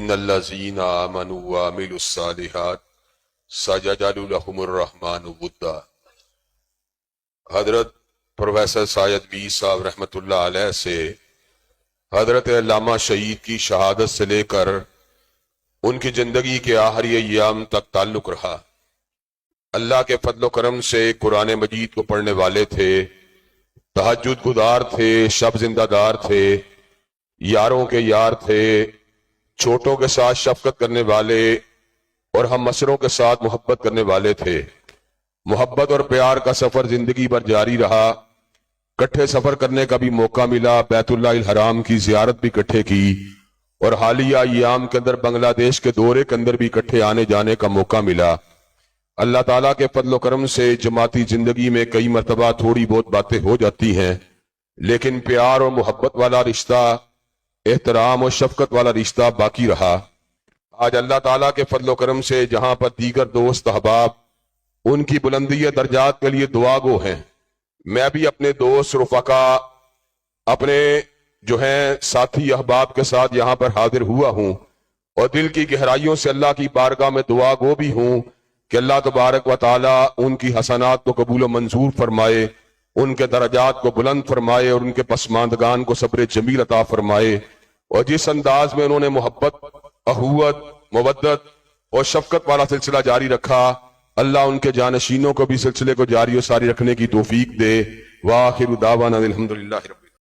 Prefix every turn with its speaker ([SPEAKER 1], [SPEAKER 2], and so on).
[SPEAKER 1] ان الذین آمنوا وعملوا الصالحات سیجعل لهم الرحمن ودا۔ حضرت پروفیسر سید بی صاحب رحمۃ اللہ علیہ سے حضرت علامہ شہید کی شہادت سے لے کر ان کی زندگی کے آخری ایام تک تعلق رہا۔ اللہ کے فضل و کرم سے قرآن مجید کو پڑھنے والے تھے، تہجد گزار تھے، شب زندہ دار تھے، یاروں کے یار تھے، چھوٹوں کے ساتھ شفقت کرنے والے اور ہم مسروں کے ساتھ محبت کرنے والے تھے۔ محبت اور پیار کا سفر زندگی بھر جاری رہا۔ کٹھے سفر کرنے کا بھی موقع ملا، بیت اللہ الحرام کی زیارت بھی کٹھے کی، اور حالیہ ایام کے اندر بنگلہ دیش کے دورے کے اندر بھی کٹھے آنے جانے کا موقع ملا۔ اللہ تعالیٰ کے فضل و کرم سے جماعتی زندگی میں کئی مرتبہ تھوڑی بہت باتیں ہو جاتی ہیں، لیکن پیار اور محبت والا رشتہ، احترام اور شفقت والا رشتہ باقی رہا۔ آج اللہ تعالیٰ کے فضل و کرم سے جہاں پر دیگر دوست احباب ان کی بلندی درجات کے لیے دعا گو ہیں، میں بھی اپنے دوست رفقا، اپنے جو ہیں ساتھی احباب کے ساتھ یہاں پر حاضر ہوا ہوں، اور دل کی گہرائیوں سے اللہ کی بارگاہ میں دعا گو بھی ہوں کہ اللہ تبارک و تعالی ان کی حسنات کو قبول و منظور فرمائے، ان کے درجات کو بلند فرمائے، اور ان کے پسماندگان کو صبر جمیل عطا فرمائے، اور جس انداز میں انہوں نے محبت، اخوت، مودت اور شفقت والا سلسلہ جاری رکھا، اللہ ان کے جانشینوں کو بھی سلسلے کو جاری و ساری رکھنے کی توفیق دے۔ وآخر دعوانا الحمدللہ رب